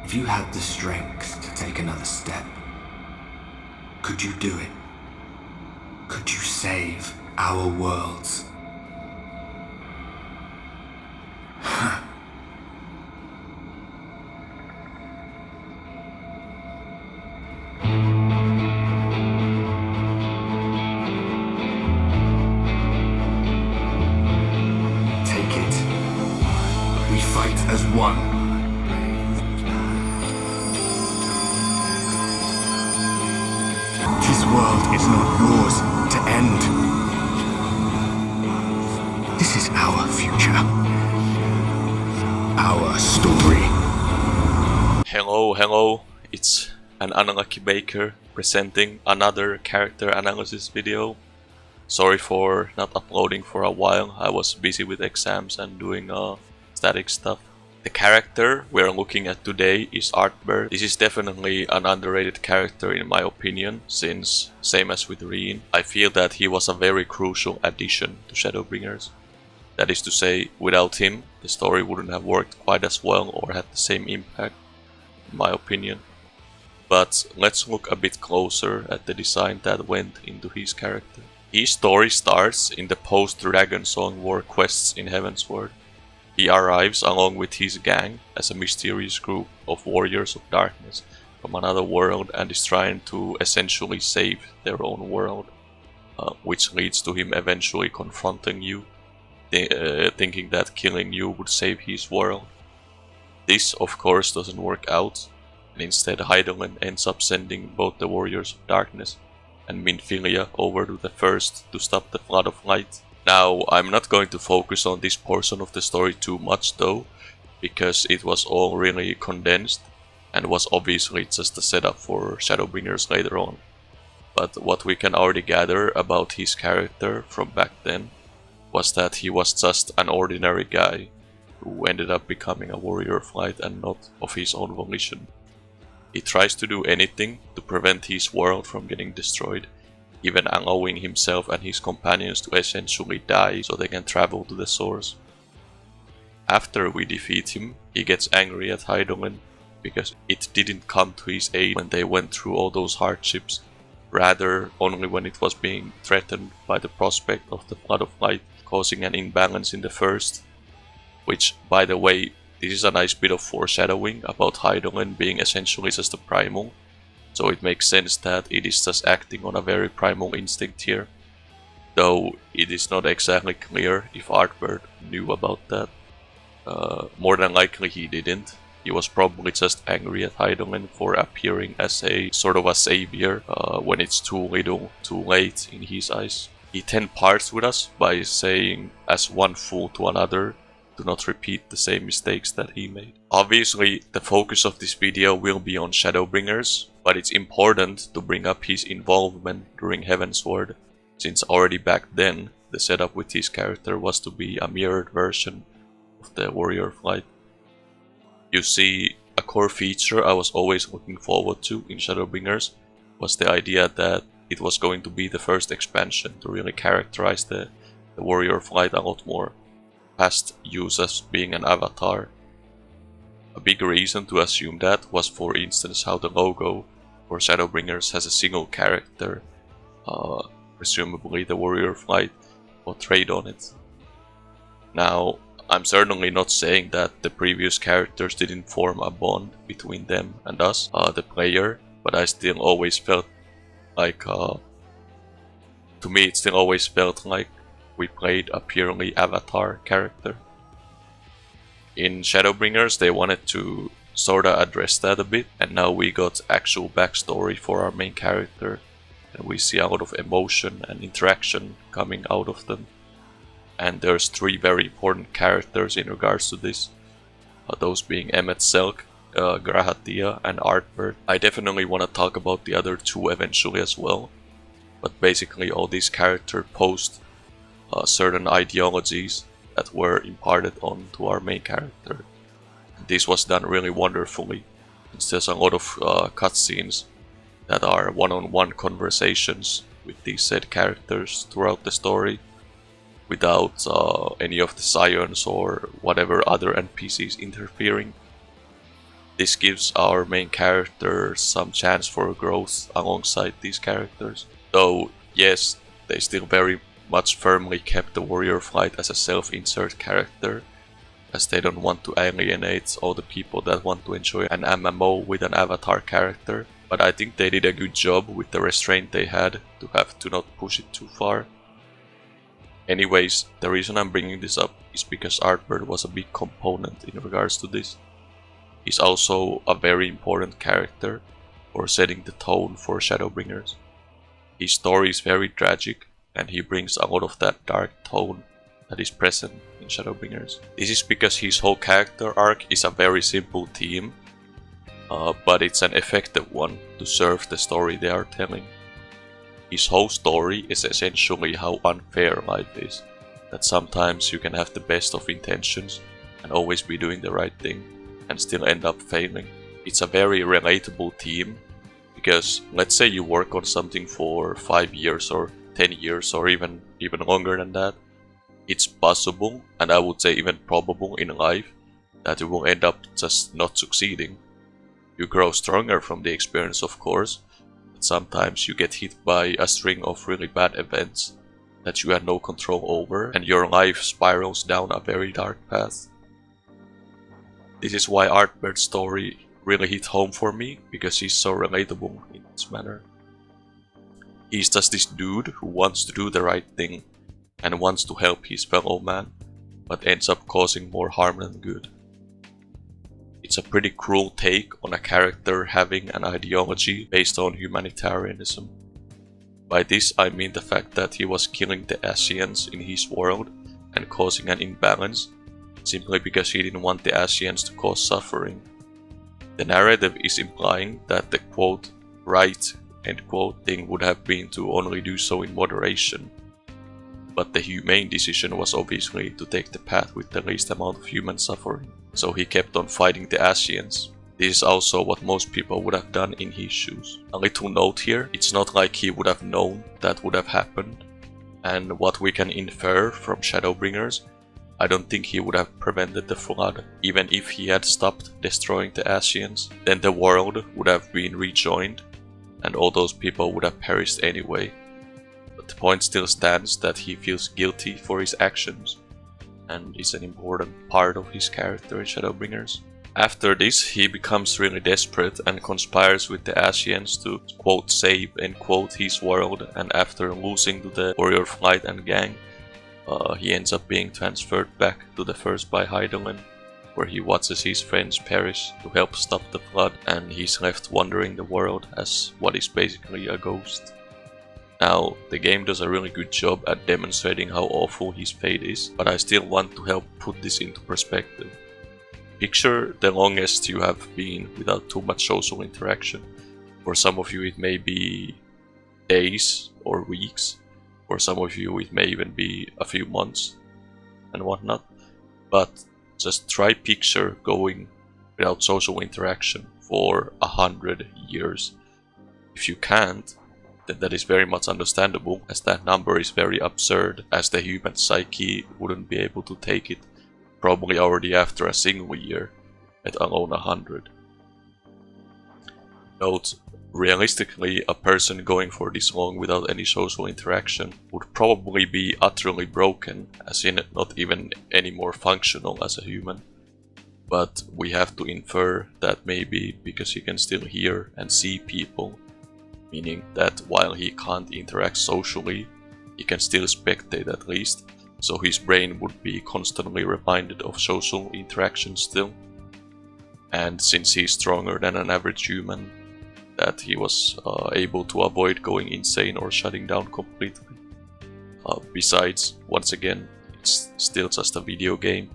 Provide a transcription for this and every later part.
If you had the strength to take another step, could you do it? Could you save our worlds? Take it. We fight as one. This world is not yours to end. This is our future. Our story. Hello, it's an Unlucky Baker presenting another character analysis video. Sorry for not uploading for a while, I was busy with exams and doing static stuff. The character we're looking at today is Ardbert. This is definitely an underrated character in my opinion, since, same as with Reen, I feel that he was a very crucial addition to Shadowbringers. That is to say, without him, the story wouldn't have worked quite as well or had the same impact, in my opinion. But let's look a bit closer at the design that went into his character. His story starts in the post-Dragonsong War quests in Heavensward. He arrives along with his gang as a mysterious group of warriors of darkness from another world and is trying to essentially save their own world, which leads to him eventually confronting you, thinking that killing you would save his world. This of course doesn't work out, and instead Hydaelyn ends up sending both the warriors of darkness and Minfilia over to the first to stop the flood of light. Now, I'm not going to focus on this portion of the story too much though, because it was all really condensed and was obviously just a setup for Shadowbringers later on. But what we can already gather about his character from back then was that he was just an ordinary guy who ended up becoming a warrior of light and not of his own volition. He tries to do anything to prevent his world from getting destroyed, even allowing himself and his companions to essentially die so they can travel to the source. After we defeat him, he gets angry at Hydaelyn because it didn't come to his aid when they went through all those hardships, rather only when it was being threatened by the prospect of the flood of light, causing an imbalance in the first. Which, by the way, this is a nice bit of foreshadowing about Hydaelyn being essentially just a primal. So it makes sense that it is just acting on a very primal instinct here, though it is not exactly clear if Ardbert knew about that. More than likely he didn't. He was probably just angry at Hydaelyn for appearing as a sort of a savior when it's too little, too late in his eyes. He then parts with us by saying, as one fool to another, do not repeat the same mistakes that he made. Obviously, the focus of this video will be on Shadowbringers, but it's important to bring up his involvement during Heavensward, since already back then, the setup with his character was to be a mirrored version of the Warrior of Light. You see, a core feature I was always looking forward to in Shadowbringers was the idea that it was going to be the first expansion to really characterize the Warrior of Light a lot more, past use as being an avatar. A big reason to assume that was, for instance, how the logo for Shadowbringers has a single character, presumably the Warrior of Light, portrayed on it. Now, I'm certainly not saying that the previous characters didn't form a bond between them and us, the player, but I still always felt like, to me it still always felt like we played a purely avatar character. In Shadowbringers they wanted to sorta address that a bit, and now we got actual backstory for our main character, and we see a lot of emotion and interaction coming out of them. And there's three very important characters in regards to this, those being Emet-Selch, Grahatia and Ardbert. I definitely want to talk about the other two eventually as well, but basically all these characters post certain ideologies that were imparted onto our main character. This was done really wonderfully, since there's a lot of cutscenes that are one-on-one conversations with these said characters throughout the story, without any of the scions or whatever other NPCs interfering. This gives our main characters some chance for growth alongside these characters. Though, yes, they still very much firmly kept the Warrior Flight as a self-insert character, as they don't want to alienate all the people that want to enjoy an MMO with an avatar character. But I think they did a good job with the restraint they had to have to not push it too far. Anyways, the reason I'm bringing this up is because Ardbert was a big component in regards to this. He's also a very important character for setting the tone for Shadowbringers. His story is very tragic, and he brings a lot of that dark tone that is present in Shadowbringers. This is because his whole character arc is a very simple theme, but it's an effective one to serve the story they are telling. His whole story is essentially how unfair life is, that sometimes you can have the best of intentions and always be doing the right thing and still end up failing. It's a very relatable theme, because let's say you work on something for 5 years or 10 years or even longer than that. It's possible, and I would say even probable in life, that you will end up just not succeeding. You grow stronger from the experience, of course, but sometimes you get hit by a string of really bad events that you had no control over, and your life spirals down a very dark path. This is why Ardbert's story really hit home for me, because he's so relatable in this manner. He's just this dude who wants to do the right thing and wants to help his fellow man, but ends up causing more harm than good. It's a pretty cruel take on a character having an ideology based on humanitarianism. By this I mean the fact that he was killing the Ascians in his world and causing an imbalance, simply because he didn't want the Ascians to cause suffering. The narrative is implying that the quote, right, end quote thing would have been to only do so in moderation. But the humane decision was obviously to take the path with the least amount of human suffering, so he kept on fighting the Ascians. This is also what most people would have done in his shoes. A little note here, it's not like he would have known that would have happened, and what we can infer from Shadowbringers, I don't think he would have prevented the flood. Even if he had stopped destroying the Ascians, then the world would have been rejoined, and all those people would have perished anyway. But the point still stands that he feels guilty for his actions, and is an important part of his character in Shadowbringers. After this, he becomes really desperate and conspires with the Ascians to quote save end quote his world, and after losing to the Warrior Flight and gang, he ends up being transferred back to the First by Hydaelyn, where he watches his friends perish to help stop the flood, and he's left wandering the world as what is basically a ghost. Now, the game does a really good job at demonstrating how awful his fate is, but I still want to help put this into perspective. Picture the longest you have been without too much social interaction. For some of you it may be days or weeks, for some of you it may even be a few months and whatnot, but just try picture going without social interaction for 100 years. If you can't, then that is very much understandable, as that number is very absurd, as the human psyche wouldn't be able to take it probably already after a single year, let alone 100. Note, realistically, a person going for this long without any social interaction would probably be utterly broken, as in not even any more functional as a human. But we have to infer that maybe because he can still hear and see people, meaning that while he can't interact socially, he can still spectate at least, so his brain would be constantly reminded of social interaction still. And since he's stronger than an average human, that he was able to avoid going insane or shutting down completely. Besides, once again, it's still just a video game,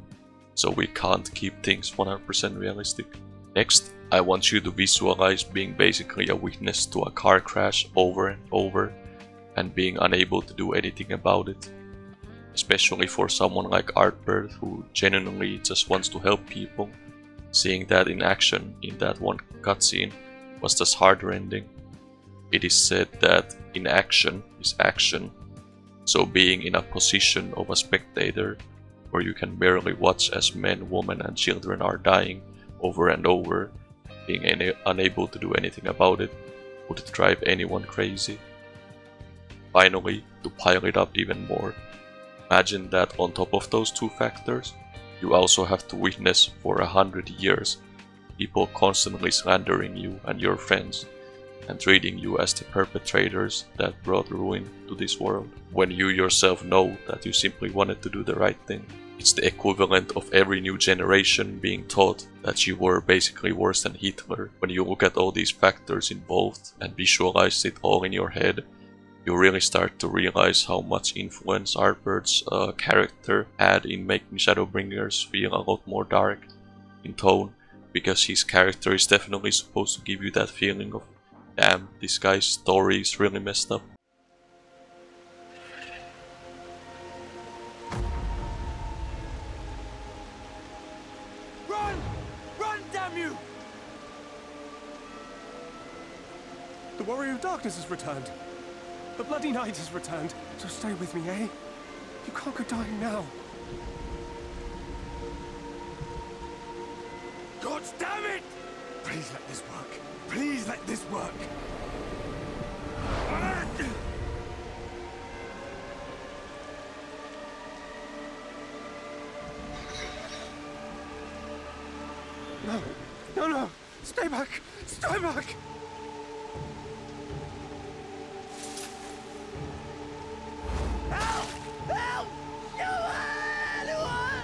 so we can't keep things 100% realistic. Next, I want you to visualize being basically a witness to a car crash over and over, and being unable to do anything about it. Especially for someone like Ardbert, who genuinely just wants to help people, seeing that in action in that one cutscene was just heartrending. It is said that inaction is action, so being in a position of a spectator where you can barely watch as men, women and children are dying over and over being unable to do anything about it would drive anyone crazy. Finally, to pile it up even more, imagine that on top of those two factors, you also have to witness for 100 years people constantly slandering you and your friends and treating you as the perpetrators that brought ruin to this world, when you yourself know that you simply wanted to do the right thing. It's the equivalent of every new generation being taught that you were basically worse than Hitler. When you look at all these factors involved and visualize it all in your head, you really start to realize how much influence Ardbert's character had in making Shadowbringers feel a lot more dark in tone, because his character is definitely supposed to give you that feeling of, damn, this guy's story is really messed up. Run! Run, damn you! The Warrior of Darkness has returned. The Bloody Knight has returned. So stay with me, eh? You can't go dying now. God damn it! Please let this work. Please let this work. No, no, no! Stay back! Stay back! Help! Help! Anyone!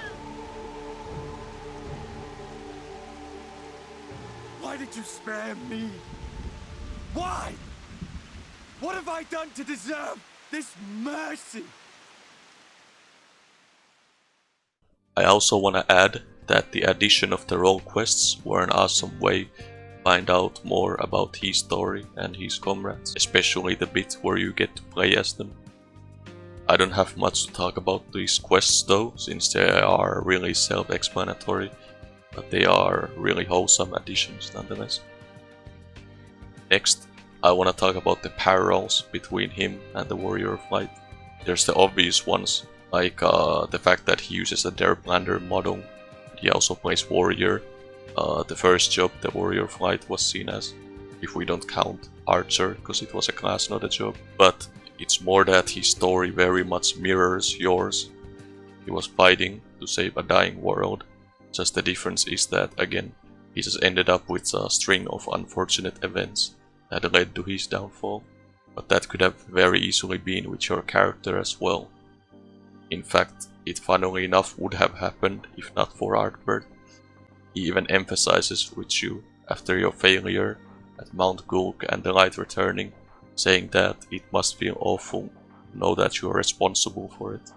Why did you spare me? Why? What have I done to deserve this mercy? I also want to add that the addition of the role quests were an awesome way to find out more about his story and his comrades, especially the bit where you get to play as them. I don't have much to talk about these quests though, since they are really self-explanatory, but they are really wholesome additions nonetheless. Next, I want to talk about the parallels between him and the Warrior of Light. There's the obvious ones, like the fact that he uses a Derplander model. He also plays Warrior. The first job the Warrior of Light was seen as, if we don't count Archer, because it was a class, not a job. But it's more that his story very much mirrors yours. He was fighting to save a dying world. Just the difference is that, again, he just ended up with a string of unfortunate events that led to his downfall. But that could have very easily been with your character as well. In fact, it funnily enough would have happened if not for Ardbert. He even emphasizes with you after your failure at Mount Gulg and the light returning, saying that it must feel awful to know that you are responsible for it.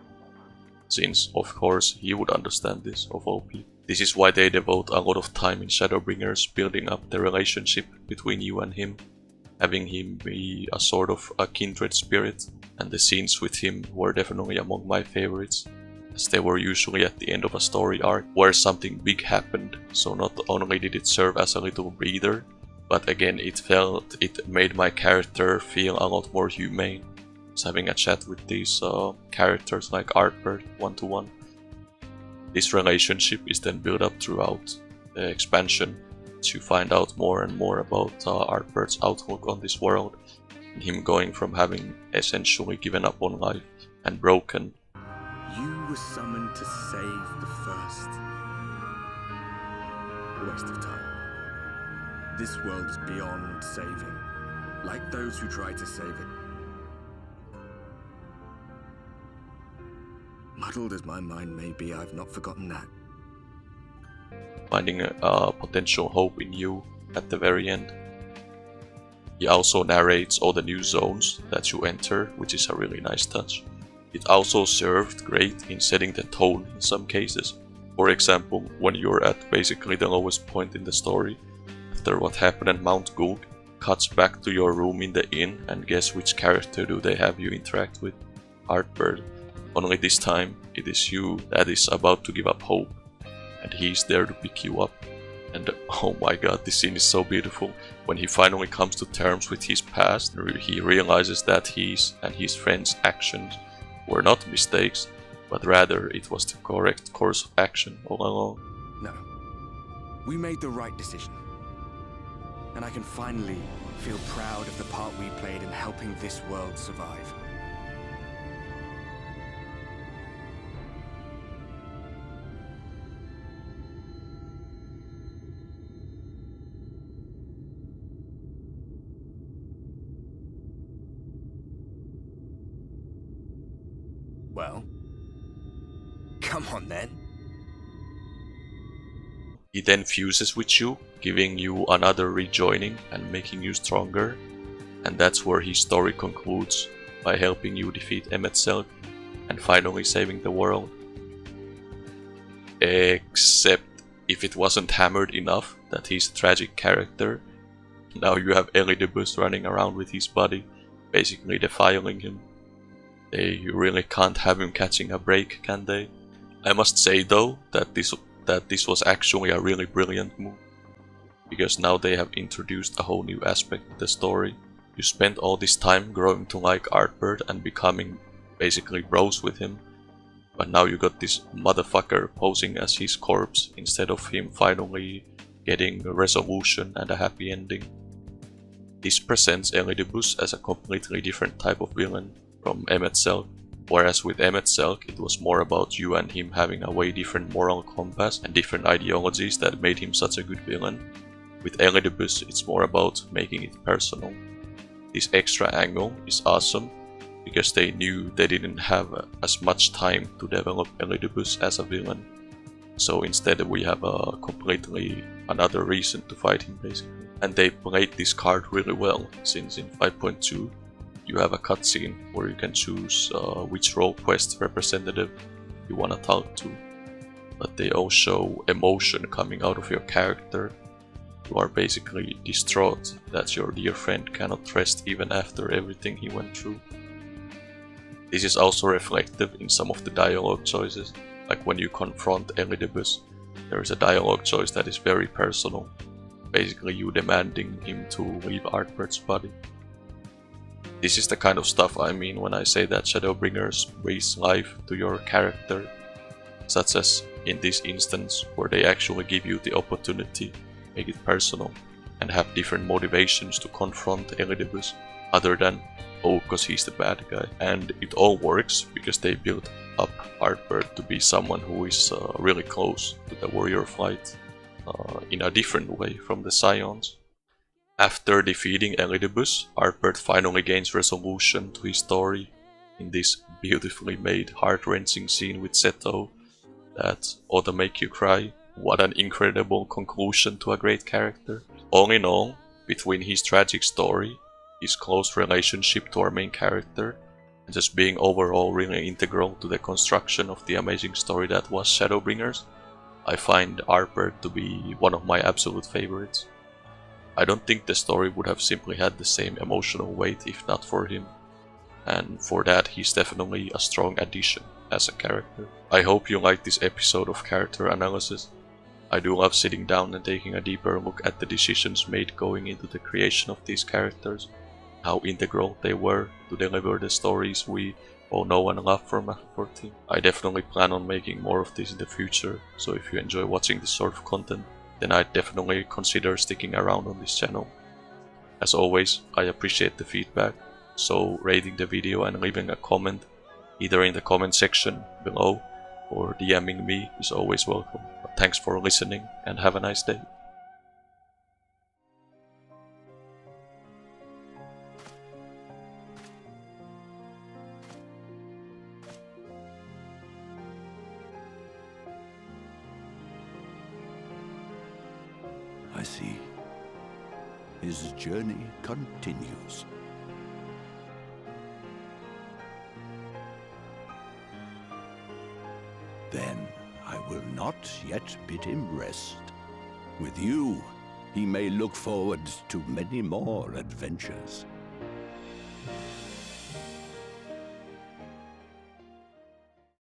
Since, of course, he would understand this of all people. This is why they devote a lot of time in Shadowbringers building up the relationship between you and him, having him be a sort of a kindred spirit, and the scenes with him were definitely among my favorites, as they were usually at the end of a story arc where something big happened, so not only did it serve as a little breather, but again it made my character feel a lot more humane. So having a chat with these characters like Ardbert one-to-one. This relationship is then built up throughout the expansion, as you find out more and more about Ardbert's outlook on this world, and him going from having essentially given up on life and broken. You were summoned to save the first. A waste of time. This world is beyond saving, like those who try to save it. Muddled as my mind may be, I've not forgotten that. Finding a potential hope in you at the very end. He also narrates all the new zones that you enter, which is a really nice touch. It also served great in setting the tone in some cases. For example, when you're at basically the lowest point in the story, after what happened at Mount Gulg, cuts back to your room in the inn, and guess which character do they have you interact with? Ardbert. Only this time, it is you that is about to give up hope, and he's there to pick you up. And oh my god, this scene is so beautiful. When he finally comes to terms with his past, he realizes that his and his friends' actions were not mistakes, but rather it was the correct course of action all along. No. We made the right decision. and I can finally feel proud of the part we played in helping this world survive. Well, come on then. He then fuses with you, giving you another rejoining and making you stronger, and that's where his story concludes, by helping you defeat Imacuttlefish and finally saving the world. Except if it wasn't hammered enough that he's a tragic character, now you have Ardbert running around with his body, basically defiling him. They really can't have him catching a break, can they? I must say though that this was actually a really brilliant move, because now they have introduced a whole new aspect of the story. You spent all this time growing to like Ardbert and becoming basically bros with him, but now you got this motherfucker posing as his corpse instead of him finally getting a resolution and a happy ending. This presents Ardbert as a completely different type of villain from Imacuttlefish, whereas with Imacuttlefish it was more about you and him having a way different moral compass and different ideologies that made him such a good villain. With Ardbert it's more about making it personal. This extra angle is awesome, because they knew they didn't have as much time to develop Ardbert as a villain. So instead we have a completely another reason to fight him basically. And they played this card really well, since in 5.2 you have a cutscene where you can choose which role quest representative you want to talk to. But they all show emotion coming out of your character. You are basically distraught that your dear friend cannot rest even after everything he went through. This is also reflective in some of the dialogue choices, like when you confront Ardbert, there is a dialogue choice that is very personal, basically you demanding him to leave Ardbert's body. This is the kind of stuff I mean when I say that Shadowbringers breathes life to your character, such as in this instance where they actually give you the opportunity, make it personal, and have different motivations to confront Ardbert other than, oh, cause he's the bad guy. And it all works because they built up Ardbert to be someone who is really close to the warrior fight in a different way from the Scions. After defeating Ardbert, Ardbert finally gains resolution to his story in this beautifully made heart-wrenching scene with Seto that ought to make you cry. What an incredible conclusion to a great character. All in all, between his tragic story, his close relationship to our main character, and just being overall really integral to the construction of the amazing story that was Shadowbringers, I find Ardbert to be one of my absolute favorites. I don't think the story would have simply had the same emotional weight if not for him, and for that he's definitely a strong addition as a character. I hope you liked this episode of character analysis. I do love sitting down and taking a deeper look at the decisions made going into the creation of these characters, how integral they were to deliver the stories we all know and love from FFXIV. I definitely plan on making more of this in the future, so if you enjoy watching this sort of content, then I'd definitely consider sticking around on this channel. As always, I appreciate the feedback, so rating the video and leaving a comment, either in the comment section below or DMing me is always welcome. But thanks for listening and have a nice day. I see. His journey continues. Then I will not yet bid him rest. With you, he may look forward to many more adventures.